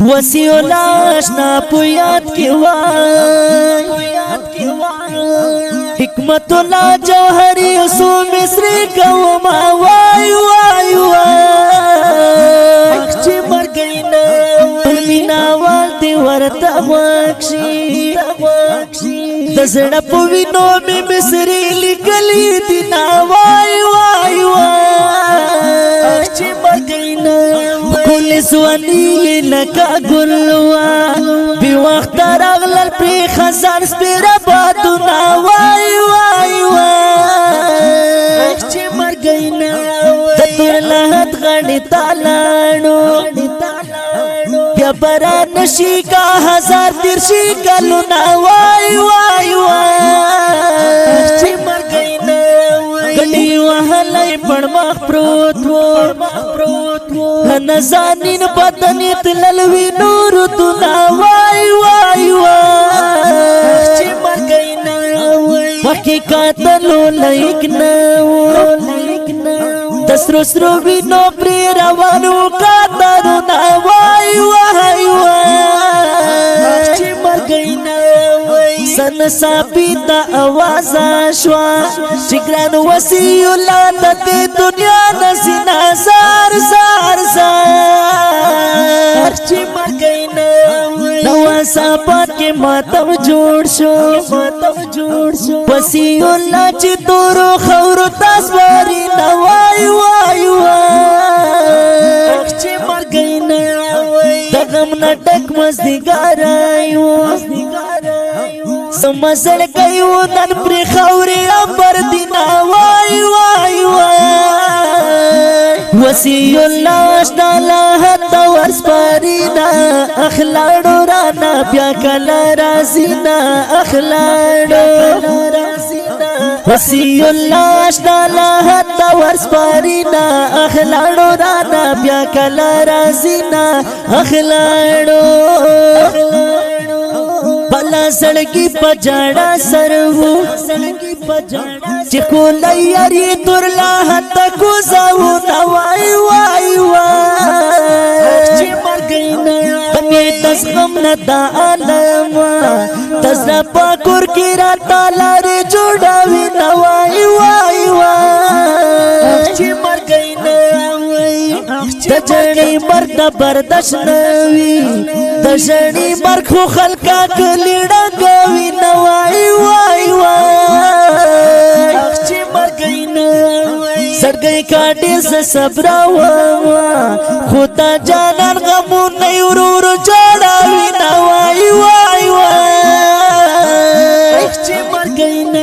وسی ولاشنا پویات کی وای حکمت الله جوهری سو مصری کوما وای وای وای چې مرګینا مینا والتی ورته بخشي د زړه په وینو می مصری لیکلی دی نا وای وای وای چې مرګینا کل سوانی لکا گلوا بی وقت رغلل پری خزان سپیر باتونا وای وای وای چی مرگینا تطور لحت غنی تالانو بیا برا نشی کا ہزار ترشی کلونا وای وای وای چی مرگینا گلی وحلی پڑ مخ پروت و نزانین بدنی تللوی نور تنا وای وای وای چی مرگینا وکی کاتلو لائک ناو دسرو سرو وینو پری روانو کاتلو نا وای وای وای چی مرگینا سن ساپی تا آوازا شوا چگران وسی اولادت دنیا نسینا زار زار زار چی مرگینا نواسا پاک کے ماتم جوڑ شو وسی اللہ چی دورو خورو تاسواری نوائی وائی وائی چی مرگینا دغم نٹک مزدگار آئیو سمسل کئیو نن پری خوری امبر دینا وائی وائی وائی وسی اللہ اشتالا حتی ورس پارینا اخلاڑو رانا بیا کلا رازینا اخلاڑو وسی اللہ اشتالا حتی ورس پارینا اخلاڑو رانا بیا کلا رازینا اخلاڑو بلا سڑکی پجاڑا سرو چکو لیاری ترلا حتی کوزاو نوائی وائی وائی چی مرگینا بمی تسخم ندا آلما تسنا پاکور کی راتا لاری جوڑاوی نوائی وائی وائی چی مرگینا دجنی مرد بردش نوی دجنی مرد خو خلقا کلیڑا گوی نوائی وائی وائی چی مرگینا سرگئی کاٹی سے صبرا ہوا خدا جانان غمون نئی ورور جوڑاوی نوائی وائی وائی چی مرگینا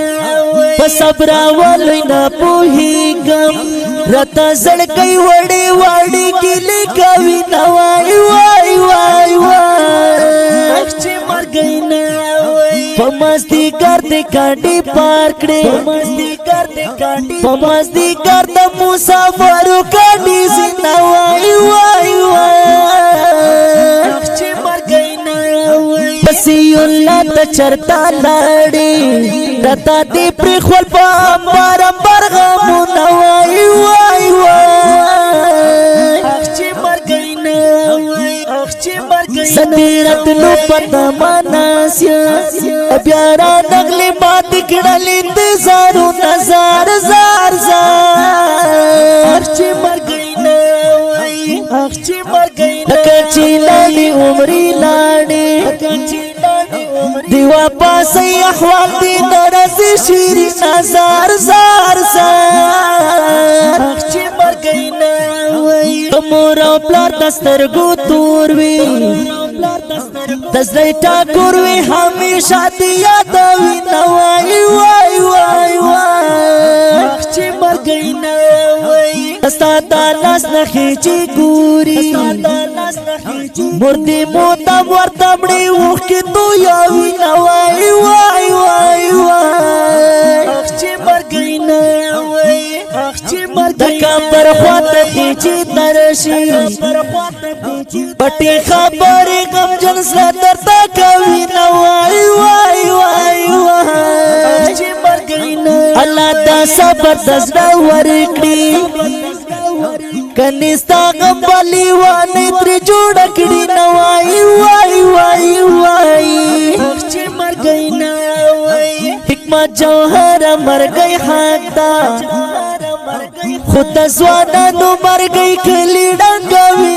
صبرا والوی نا پوہی گم رتا زڑکئی وڑی وڑی کلی کوی نوائی وائی وائی وائی چی مرگینا پمازدی کرد کانڈی پارکڑے پمازدی کرد مسافرو کانڈی سی نوائی وائی وائی چی مرگینا بسی اللہ تا چرتا لاڑی رتا دی پری خول پا امبار غمو نوائی وائی وائی چی مرگینا سدیرت لو پتا مناسیا بیارا نغلی بات کڑل انتظارو نزار زار زار چی مرگینا لکچی لالی عمری لاڑی دیوا پاسی احوال دی نرسی شیری نزار زار زار چی مرگینا تمورا پلار دستر گو تور وی دزدائی ٹاکور وی ہمیشہ دیا دوی نوائی وائی وائی وائی چی مرگینا دستا تالاس نخیچی گوری مردی موتم ورطمڑی ووخ کی تو یاوی نوائی وائی وائی وائی چی مرگینا دکا پر خوات دیچی ترشی پٹی خبری غم جنس لدرتا کوی نوائی وائی وائی وائی چی مرگینا اللہ دا صبر دزنا ورکڑی کنیستا غم والی وانی تری جوڑا کڑی نوائی زما جوهر مرګي حق دا خود زوانانو مرګي کلی ډنګوي